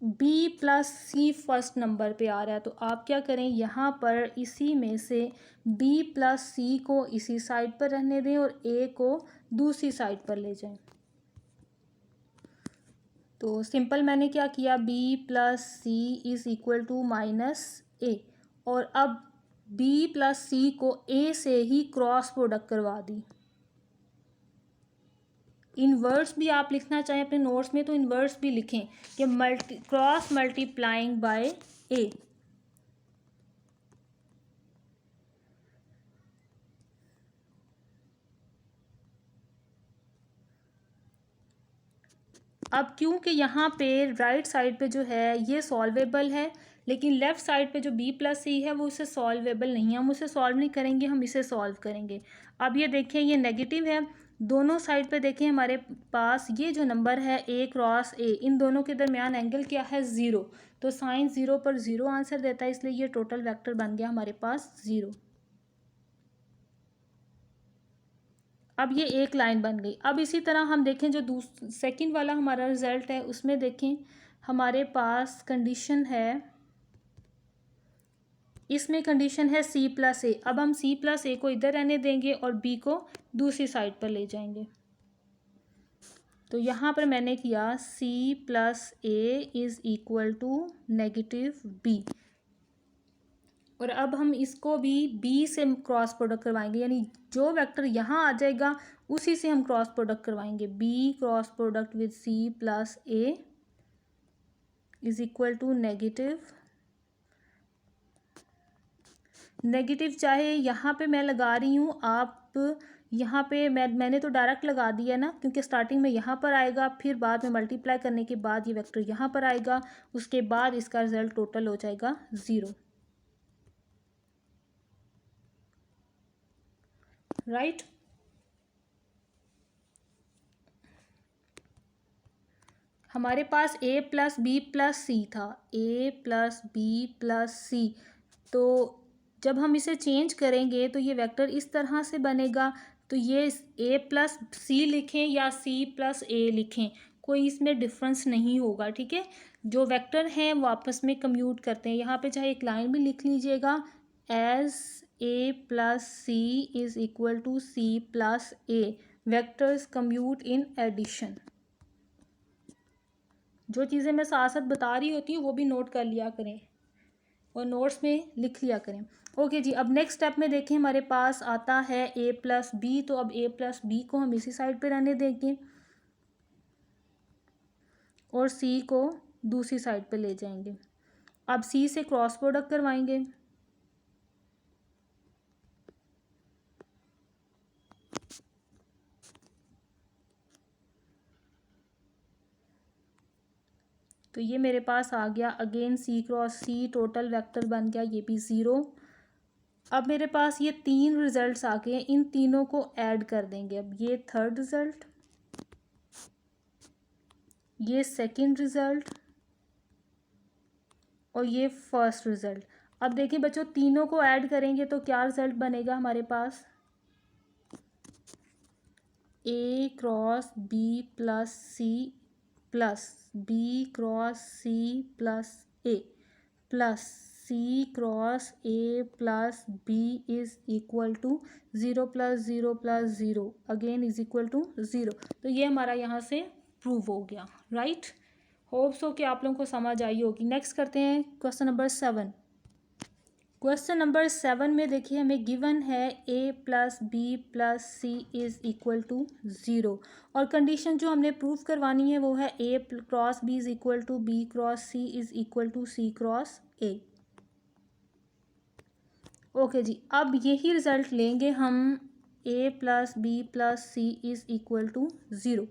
b प्लस सी फर्स्ट नंबर पे आ रहा है, तो आप क्या करें, यहाँ पर इसी में से b प्लस सी को इसी साइड पर रहने दें और a को दूसरी साइड पर ले जाएं। तो सिंपल मैंने क्या किया, b plus c is equal to -a, और अब b प्लस सी को a से ही क्रॉस प्रोडक्ट करवा दी। इनवर्स भी आप लिखना चाहें अपने नोट्स में तो इनवर्स भी लिखें कि क्रॉस मल्टीप्लाइंग बाय ए। अब क्योंकि यहाँ पे राइट साइड पे जो है ये सॉल्वेबल है, लेकिन लेफ़्ट साइड पे जो b प्लस सी है वो इसे सॉल्वेबल नहीं है, हम उसे सॉल्व नहीं करेंगे, हम इसे सॉल्व करेंगे। अब ये देखें ये नेगेटिव है, दोनों साइड पे देखें हमारे पास ये जो नंबर है a क्रॉस a, इन दोनों के दरमियान एंगल क्या है 0, तो साइन 0 पर 0 आंसर देता है, इसलिए ये टोटल वेक्टर बन गया हमारे पास 0। अब ये एक लाइन बन गई। अब इसी तरह हम देखें जो सेकंड वाला हमारा रिज़ल्ट है उसमें देखें हमारे पास कंडीशन है, इसमें कंडीशन है c प्लस ए। अब हम c प्लस ए को इधर रहने देंगे और b को दूसरी साइड पर ले जाएंगे। तो यहाँ पर मैंने किया c plus a is equal to -b, और अब हम इसको भी b से क्रॉस प्रोडक्ट करवाएंगे, यानी जो वेक्टर यहाँ आ जाएगा उसी से हम क्रॉस प्रोडक्ट करवाएंगे। b cross product with c plus a is equal to negative चाहे यहाँ पे मैं लगा रही हूँ, आप यहाँ पे मैंने तो डायरेक्ट लगा दिया ना, क्योंकि स्टार्टिंग में यहाँ पर आएगा, फिर बाद में मल्टीप्लाई करने के बाद ये वेक्टर यहाँ पर आएगा, उसके बाद इसका रिजल्ट टोटल हो जाएगा 0, राइट। हमारे पास a प्लस बी प्लस सी था, a प्लस बी प्लस सी, तो जब हम इसे चेंज करेंगे तो ये वेक्टर इस तरह से बनेगा। तो ये a प्लस सी लिखें या c प्लस a लिखें, कोई इसमें डिफरेंस नहीं होगा, ठीक है। जो वेक्टर हैं वो आपस में कम्यूट करते हैं। यहाँ पे चाहे एक लाइन भी लिख लीजिएगा, as a plus c is equal to c plus a, vectors commute in addition. जो चीज़ें मैं साथ साथ बता रही होती हूँ वो भी नोट कर लिया करें और नोट्स में लिख लिया करें। ओके जी, अब नेक्स्ट स्टेप में देखें हमारे पास आता है ए प्लस बी, तो अब ए प्लस बी को हम इसी साइड पे रहने देंगे और सी को दूसरी साइड पे ले जाएंगे। अब सी से क्रॉस प्रोडक्ट करवाएंगे, तो ये मेरे पास आ गया अगेन सी क्रॉस सी, टोटल वेक्टर बन गया ये भी 0। अब मेरे पास ये 3 रिजल्ट्स आ गए, इन तीनों को ऐड कर देंगे। अब ये थर्ड रिजल्ट, ये सेकंड रिजल्ट और ये फर्स्ट रिजल्ट। अब देखिए बच्चों, तीनों को ऐड करेंगे तो क्या रिजल्ट बनेगा हमारे पास, a cross B plus c plus b cross c plus a plus C cross A plus b is equal to 0 plus 0 plus 0 again is equal to 0। तो ये हमारा यहाँ से प्रूव हो गया, राइट। होप सो कि आप लोगों को समझ आई होगी। नेक्स्ट करते हैं क्वेश्चन नंबर 7। क्वेश्चन नंबर 7 में देखिए हमें गिवन है a plus B plus C is equal to 0 और कंडीशन जो हमने प्रूव करवानी है वो है A cross B is equal to B cross C is equal to C cross A. Okay जी, अब यही रिजल्ट लेंगे हम, A plus B plus C is equal to 0।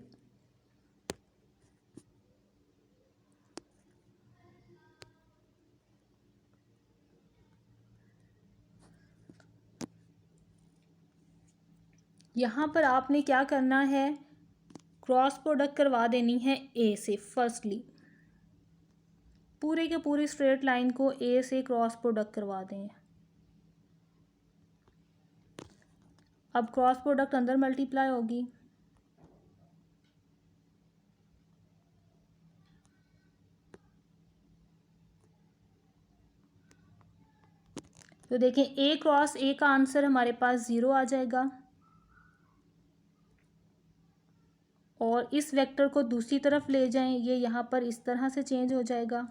यहाँ पर आपने क्या करना है, क्रॉस प्रोडक्ट करवा देनी है ए से। फर्स्टली पूरे के पूरी स्ट्रेट लाइन को ए से क्रॉस प्रोडक्ट करवा दें। अब क्रॉस प्रोडक्ट अंदर मल्टीप्लाई होगी, तो देखें ए क्रॉस ए का आंसर हमारे पास 0 आ जाएगा और इस वेक्टर को दूसरी तरफ ले जाएं, ये यहाँ पर इस तरह से चेंज हो जाएगा।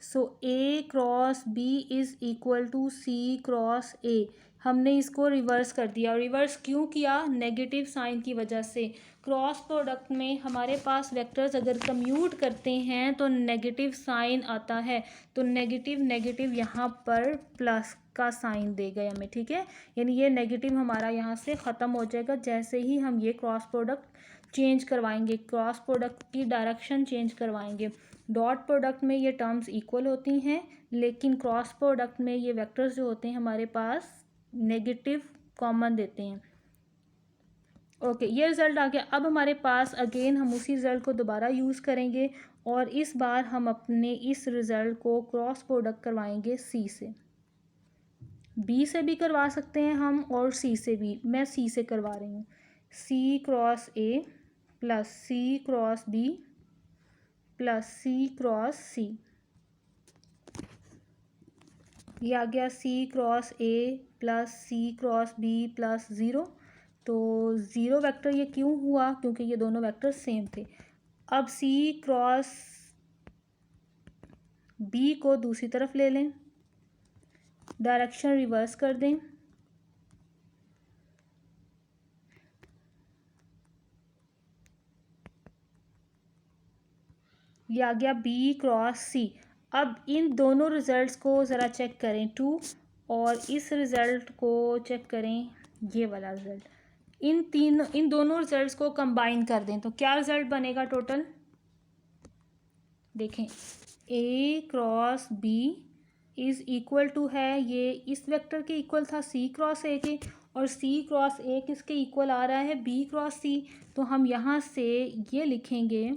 So A cross B is equal to C cross A. हमने इसको रिवर्स कर दिया। रिवर्स क्यों किया, नेगेटिव साइन की वजह से। क्रॉस प्रोडक्ट में हमारे पास वेक्टर्स अगर कम्यूट करते हैं तो नेगेटिव साइन आता है, तो नेगेटिव नेगेटिव यहाँ पर प्लस का साइन देगा हमें, ठीक है। यानी ये नेगेटिव हमारा यहाँ से ख़त्म हो जाएगा जैसे ही हम ये क्रॉस प्रोडक्ट चेंज करवाएंगे, क्रॉस प्रोडक्ट की डायरेक्शन चेंज करवाएंगे। डॉट प्रोडक्ट में ये टर्म्स इक्वल होती हैं, लेकिन क्रॉस प्रोडक्ट में ये वेक्टर्स जो होते हैं हमारे पास नेगेटिव कॉमन देते हैं। ओके, ये रिज़ल्ट आ गया। अब हमारे पास अगेन हम उसी रिज़ल्ट को दोबारा यूज़ करेंगे और इस बार हम अपने इस रिज़ल्ट को क्रॉस प्रोडक्ट करवाएंगे सी से। बी से भी करवा सकते हैं हम और सी से भी, मैं सी से करवा रही हूँ। सी क्रॉस ए प्लस सी क्रॉस बी प्लस सी क्रॉस सी, ये आ गया सी क्रॉस ए प्लस सी क्रॉस बी प्लस 0। तो 0 वेक्टर ये क्यों हुआ, क्योंकि ये दोनों वेक्टर सेम थे। अब सी क्रॉस बी को दूसरी तरफ ले लें, डायरेक्शन रिवर्स कर दें, ये आ गया बी क्रॉस सी। अब इन दोनों रिजल्ट्स को ज़रा चेक करें 2 और इस रिज़ल्ट को चेक करें, ये वाला रिज़ल्ट। इन दोनों रिजल्ट्स को कंबाइन कर दें तो क्या रिज़ल्ट बनेगा टोटल, देखें A cross B is equal to है, ये इस वेक्टर के इक्वल था सी क्रॉस ए के, और सी क्रॉस ए किसके इक्वल आ रहा है, बी क्रॉस सी। तो हम यहाँ से ये लिखेंगे,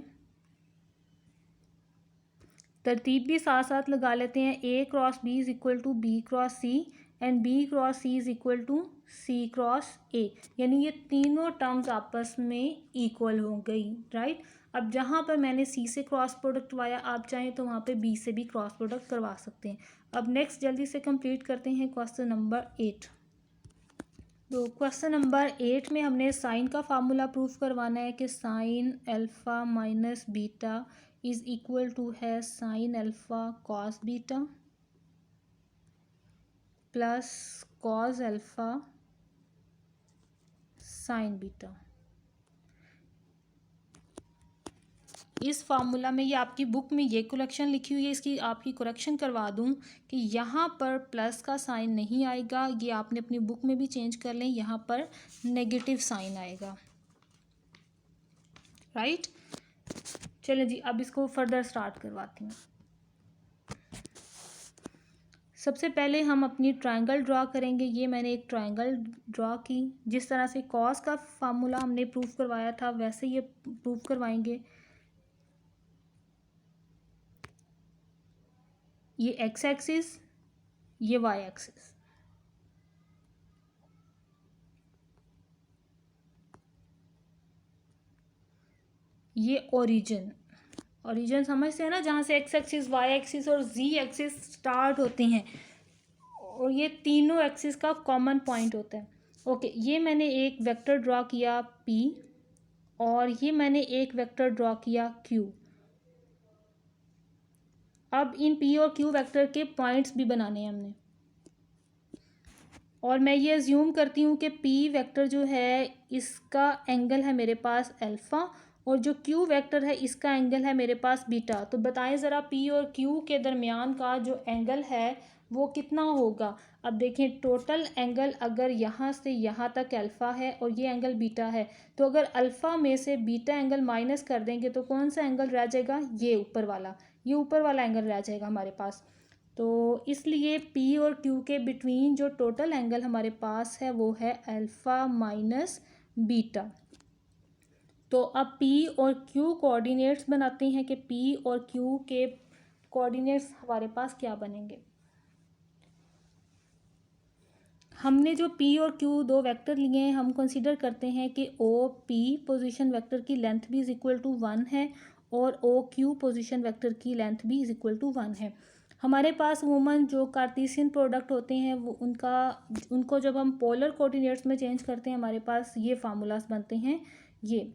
तरतीब भी साथ साथ लगा लेते हैं, A cross B is equal to B cross C and B cross C is equal to C cross A. यानी ये तीनों टर्म्स आपस में इक्वल हो गई, राइट। अब जहाँ पर मैंने सी से क्रॉस प्रोडक्ट करवाया, आप चाहें तो वहाँ पे बी से भी क्रॉस प्रोडक्ट करवा सकते हैं। अब नेक्स्ट जल्दी से कंप्लीट करते हैं क्वेश्चन नंबर 8। तो क्वेश्चन नंबर 8 में हमने साइन का फार्मूला प्रूफ करवाना है कि sine alpha minus beta is equal to है sine alpha cos beta. Plus cos alpha sine beta. इस फार्मूला में, ये आपकी बुक में ये करेक्शन लिखी हुई है, इसकी आपकी करेक्शन करवा दूं कि यहाँ पर प्लस का साइन नहीं आएगा, ये आपने अपनी बुक में भी चेंज कर लें, यहाँ पर नेगेटिव साइन आएगा। राइट, चलें जी, अब इसको फर्दर स्टार्ट करवाती हूँ। सबसे पहले हम अपनी ट्रायंगल ड्रा करेंगे। ये मैंने एक ट्रायंगल ड्रा की, जिस तरह से कॉस का फार्मूला हमने प्रूव करवाया था वैसे ये प्रूव करवाएंगे। ये एक्स एक्सिस, ये वाई एक्सिस। ये ओरिजिन समझते हैं ना, जहाँ से एक्स एक्सिस, वाई एक्सिस और जी एक्सिस स्टार्ट होते हैं, और ये तीनों एक्सिस का कॉमन पॉइंट होता है। ओके, ये मैंने एक वेक्टर ड्रॉ किया P, और ये मैंने एक वेक्टर ड्रॉ किया Q। अब इन P और Q वेक्टर के पॉइंट्स भी बनाने हैं हमने, और मैं ये अज्यूम करती हूँ कि P वेक्टर जो है इसका एंगल है मेरे पास अल्फ़ा, और जो Q वेक्टर है इसका एंगल है मेरे पास बीटा। तो बताएं ज़रा P और Q के दरमियान का जो एंगल है वो कितना होगा। अब देखें, टोटल एंगल अगर यहाँ से यहाँ तक अल्फ़ा है और ये एंगल बीटा है, तो अगर अल्फ़ा में से बीटा एंगल माइनस कर देंगे तो कौन सा एंगल रह जाएगा, ये ऊपर वाला एंगल रह जाएगा हमारे पास। तो इसलिए P और Q के बिटवीन जो टोटल एंगल हमारे पास है वो है अल्फ़ा माइनस बीटा। तो अब P और Q कोऑर्डिनेट्स बनाते हैं कि P और Q के कोऑर्डिनेट्स हमारे पास क्या बनेंगे। हमने जो P और Q दो वेक्टर लिए हैं, हम कंसीडर करते हैं कि OP पोजीशन वेक्टर की लेंथ भी इज इक्वल टू 1 है, और OQ पोजीशन वेक्टर की लेंथ भी इज इक्वल टू 1 है। हमारे पास वूमन जो कार्टेशियन प्रोडक्ट होते हैं वो उनको जब हम पोलर कोऑर्डिनेट्स में चेंज करते हैं, हमारे पास ये फार्मूलाज बनते हैं ये,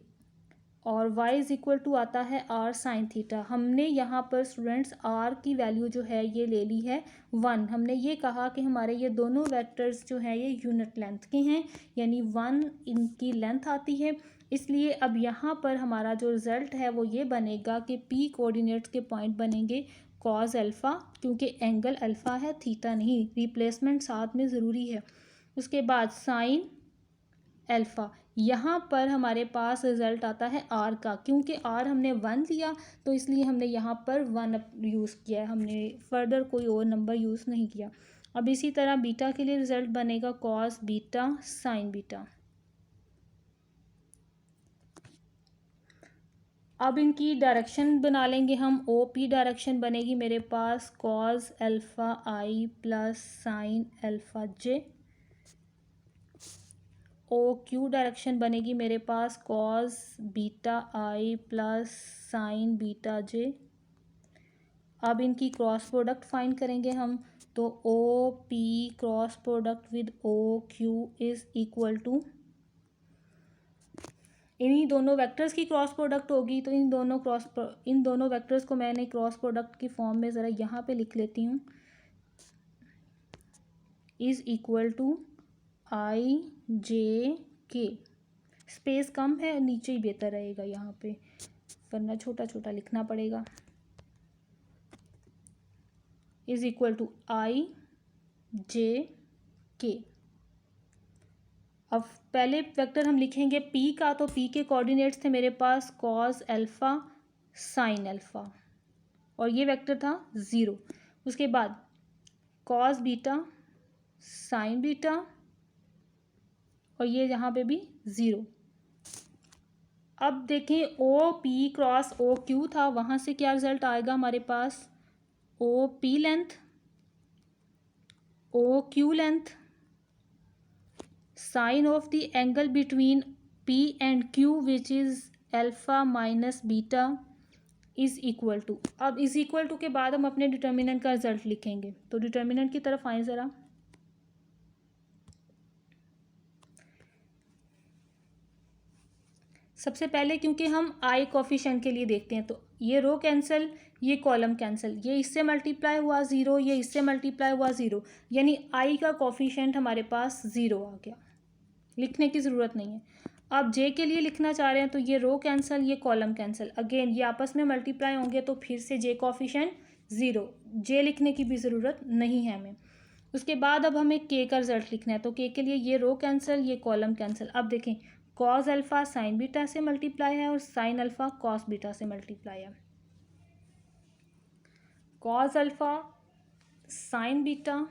और y इज इक्वल टू आता है r साइन थीटा। हमने यहाँ पर स्टूडेंट्स r की वैल्यू जो है ये ले ली है 1। हमने ये कहा कि हमारे ये दोनों वेक्टर्स जो हैं ये यूनिट लेंथ के हैं, यानी 1 इनकी लेंथ आती है। इसलिए अब यहाँ पर हमारा जो रिज़ल्ट है वो ये बनेगा कि p कोऑर्डिनेट्स के पॉइंट बनेंगे कॉस अल्फ़ा, क्योंकि एंगल अल्फ़ा है, थीटा नहीं, रिप्लेसमेंट साथ में ज़रूरी है। उसके बाद साइन अल्फ़ा, यहाँ पर हमारे पास रिज़ल्ट आता है r का, क्योंकि r हमने 1 लिया तो इसलिए हमने यहाँ पर 1 यूज़ किया है, हमने फर्दर कोई और नंबर यूज़ नहीं किया। अब इसी तरह बीटा के लिए रिज़ल्ट बनेगा कॉस बीटा साइन बीटा। अब इनकी डायरेक्शन बना लेंगे हम। OP डायरेक्शन बनेगी मेरे पास cos alpha i plus sine alpha j। OQ direction बनेगी मेरे पास cos beta i plus sine beta j। अब इनकी क्रॉस प्रोडक्ट फाइंड करेंगे हम, तो OP cross product with OQ is equal to, इन्हीं दोनों वेक्टर्स की क्रॉस प्रोडक्ट होगी। तो इन दोनों वेक्टर्स को मैंने क्रॉस प्रोडक्ट की फॉर्म में ज़रा यहाँ पे लिख लेती हूँ, is equal to IJK। Space कम है, नीचे ही बेहतर रहेगा यहाँ पे, वरना छोटा छोटा लिखना पड़ेगा। Is equal to IJK। अब पहले वेक्टर हम लिखेंगे P का, तो P के कोऑर्डिनेट्स थे मेरे पास कॉस अल्फ़ा साइन अल्फ़ा, और ये वेक्टर था 0। उसके बाद कॉस बीटा साइन बीटा, और ये यहाँ पे भी 0। अब देखें OP क्रॉस OQ था, वहाँ से क्या रिज़ल्ट आएगा हमारे पास, OP length OQ length sine of the angle between P and Q which is alpha minus beta is equal to. अब इज़ इक्वल टू के बाद हम अपने डिटर्मिनेंट का रिजल्ट लिखेंगे, तो डिटर्मिनेंट की तरफ आए ज़रा। सबसे पहले क्योंकि हम आई कोफिशिएंट के लिए देखते हैं, तो ये रो कैंसिल, ये कॉलम कैंसिल, ये इससे मल्टीप्लाई हुआ 0, ये इससे मल्टीप्लाई हुआ 0, यानी आई का कोफिशिएंट हमारे पास 0 आ गया, लिखने की ज़रूरत नहीं है। अब जे के लिए लिखना चाह रहे हैं तो ये रो कैंसिल, ये कॉलम कैंसिल, अगेन ये आपस में मल्टीप्लाई होंगे तो फिर से जे कोफिशिएंट 0, जे लिखने की भी ज़रूरत नहीं है हमें। उसके बाद अब हमें के का रिजल्ट लिखना है, तो के लिए ये रो कैंसिल, ये कॉलम कैंसिल। अब देखें कॉस अल्फ़ा साइन बीटा से मल्टीप्लाई है और साइन अल्फ़ा कॉस बीटा से मल्टीप्लाई है। कॉस अल्फ़ा साइन बीटा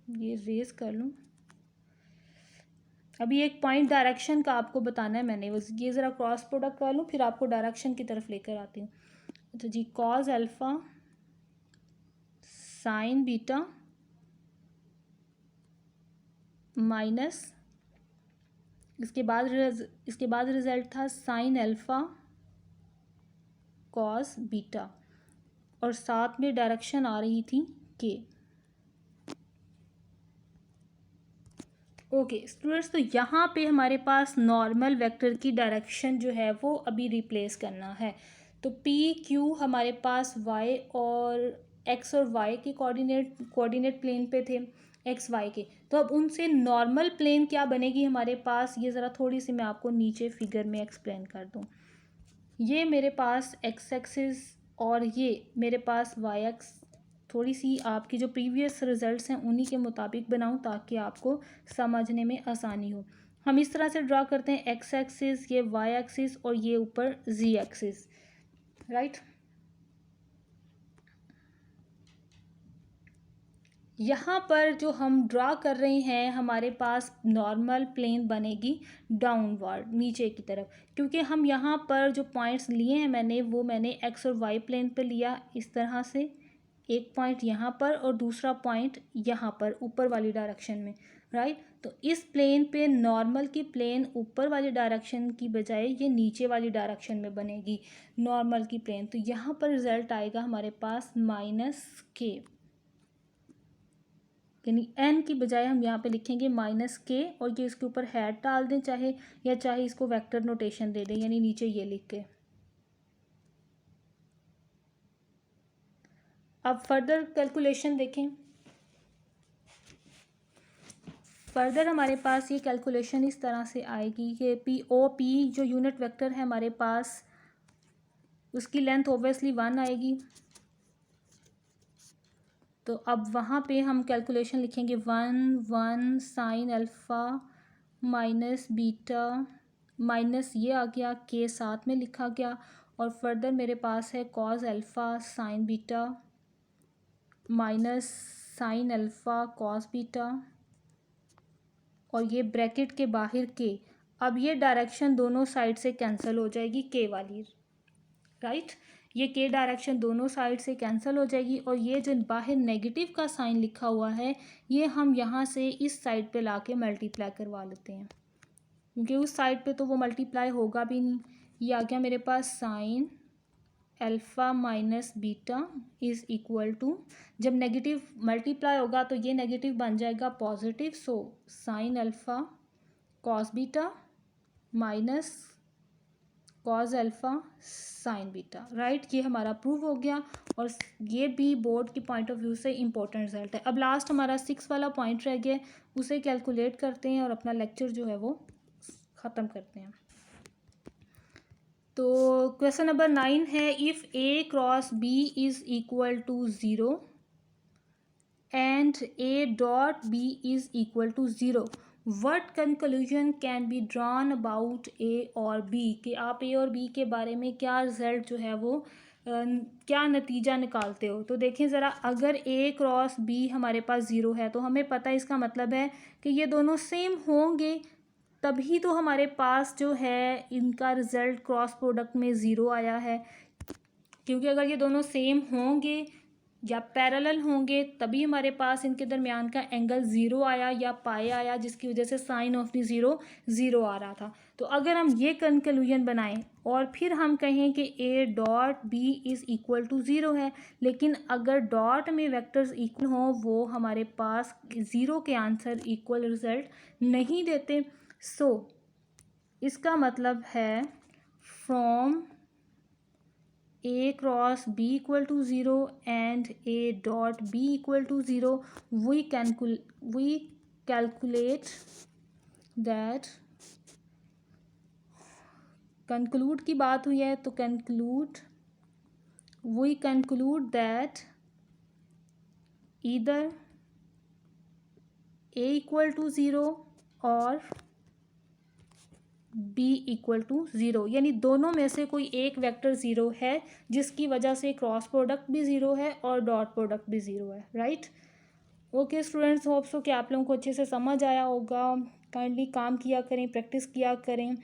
ये रेज कर लूँ। अभी एक पॉइंट डायरेक्शन का आपको बताना है मैंने, ये ज़रा क्रॉस प्रोडक्ट कर लूँ फिर आपको डायरेक्शन की तरफ लेकर आती हूँ। तो जी cos alpha sine beta minus इसके बाद रिजल्ट था साइन अल्फ़ा कॉस बीटा और साथ में डायरेक्शन आ रही थी के। ओके स्टूडेंट्स, तो यहाँ पे हमारे पास नॉर्मल वेक्टर की डायरेक्शन जो है वो अभी रिप्लेस करना है। तो पी क्यू हमारे पास वाई और एक्स और वाई के कोऑर्डिनेट प्लेन पे थे, एक्स वाई के, तो अब उनसे नॉर्मल प्लेन क्या बनेगी हमारे पास, ये ज़रा थोड़ी सी मैं आपको नीचे फिगर में एक्सप्लेन कर दूँ। ये मेरे पास एक्स एक्सिस और ये मेरे पास वाई एक्स, थोड़ी सी आपकी जो प्रीवियस रिजल्ट्स हैं उन्हीं के मुताबिक बनाऊं ताकि आपको समझने में आसानी हो। हम इस तरह से ड्रा करते हैं, एक्स एक्सिस, ये वाई एक्सिस और ये ऊपर जी एक्सिस, राइट। यहाँ पर जो हम ड्रा कर रहे हैं हमारे पास नॉर्मल प्लेन बनेगी डाउनवर्ड नीचे की तरफ, क्योंकि हम यहाँ पर जो पॉइंट्स लिए हैं मैंने एक्स और वाई प्लेन पे लिया इस तरह से, एक पॉइंट यहाँ पर और दूसरा पॉइंट यहाँ पर ऊपर वाली डायरेक्शन में, राइट। तो इस प्लेन पे नॉर्मल की प्लेन ऊपर वाली डायरेक्शन की बजाय ये नीचे वाली डायरेक्शन में बनेगी नॉर्मल की प्लेन। तो यहाँ पर रिजल्ट आएगा हमारे पास माइनस के, यानी एन की बजाय हम यहाँ पे लिखेंगे माइनस के और ये इसके ऊपर हैट डाल दें चाहे, या चाहे इसको वेक्टर नोटेशन दे दें, यानी नीचे ये लिख के। अब फर्दर कैलकुलेशन देखें। फर्दर हमारे पास ये कैलकुलेशन इस तरह से आएगी कि पी जो यूनिट वेक्टर है हमारे पास उसकी लेंथ ओबियसली 1 आएगी। तो अब वहाँ पे हम कैलकुलेशन लिखेंगे 1 sign alpha minus beta minus ये आ गया के साथ में लिखा गया, और फर्दर मेरे पास है cos alpha sine beta minus sign alpha cos beta और ये ब्रैकेट के बाहर के। अब ये डायरेक्शन दोनों साइड से कैंसिल हो जाएगी के वाली, राइट। ये के डायरेक्शन दोनों साइड से कैंसिल हो जाएगी और ये जो बाहर नेगेटिव का साइन लिखा हुआ है ये हम यहाँ से इस साइड पे लाके मल्टीप्लाई करवा लेते हैं, क्योंकि उस साइड पे तो वो मल्टीप्लाई होगा भी नहीं। ये आ गया मेरे पास sine alpha minus beta is equal to, जब नेगेटिव मल्टीप्लाई होगा तो ये नेगेटिव बन जाएगा positive, so sine alpha cos beta minus cos alpha sine beta, right. ये हमारा प्रूव हो गया और ये भी बोर्ड की पॉइंट ऑफ व्यू से इम्पोर्टेंट रिजल्ट है। अब लास्ट हमारा 6 वाला पॉइंट रह गया, उसे कैलकुलेट करते हैं और अपना लेक्चर जो है वो ख़त्म करते हैं। तो क्वेश्चन नंबर 9 है, if A cross B is equal to 0 and A dot B is equal to 0, what conclusion can be drawn about A और बी, कि आप ए और बी के बारे में क्या रिजल्ट जो है वो क्या नतीजा निकालते हो। तो देखें ज़रा, अगर ए क्रॉस बी हमारे पास 0 है तो हमें पता है इसका मतलब है कि ये दोनों सेम होंगे, तभी तो हमारे पास जो है इनका रिज़ल्ट क्रॉस प्रोडक्ट में 0 आया है। क्योंकि अगर ये दोनों सेम होंगे या पैरेलल होंगे तभी हमारे पास इनके दरमियान का एंगल ज़ीरो आया या पाई आया, जिसकी वजह से sign of the zero zero आ रहा था। तो अगर हम ये कंक्लूजन बनाएं और फिर हम कहें कि A dot B is equal to zero है, लेकिन अगर डॉट में वेक्टर्स इक्वल हों वो हमारे पास ज़ीरो के आंसर इक्वल रिजल्ट नहीं देते। सो इसका मतलब है from A cross B equal to 0 and A dot B equal to 0, we calculate that, conclude की बात हुई है तो we conclude that either A equal to 0 और बी इक्वल टू ज़ीरो, यानी दोनों में से कोई एक वेक्टर ज़ीरो है, जिसकी वजह से क्रॉस प्रोडक्ट भी ज़ीरो है और डॉट प्रोडक्ट भी ज़ीरो है, right. Okay students, hope so कि आप लोगों को अच्छे से समझ आया होगा। काइंडली काम किया करें, प्रैक्टिस किया करें,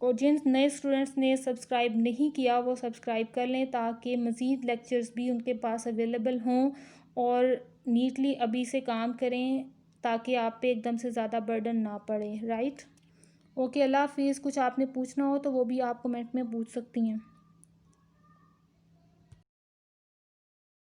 और जिन नए स्टूडेंट्स ने सब्सक्राइब नहीं किया वो सब्सक्राइब कर लें ताकि मज़ीद लेक्चर्स भी उनके पास अवेलेबल हों, और नीटली अभी से काम करें ताकि आप पे एकदम से ज़्यादा बर्डन ना पड़े, राइट। ओके, अल्लाह हाफिज़। कुछ आपने पूछना हो तो वो भी आप कमेंट में पूछ सकती हैं।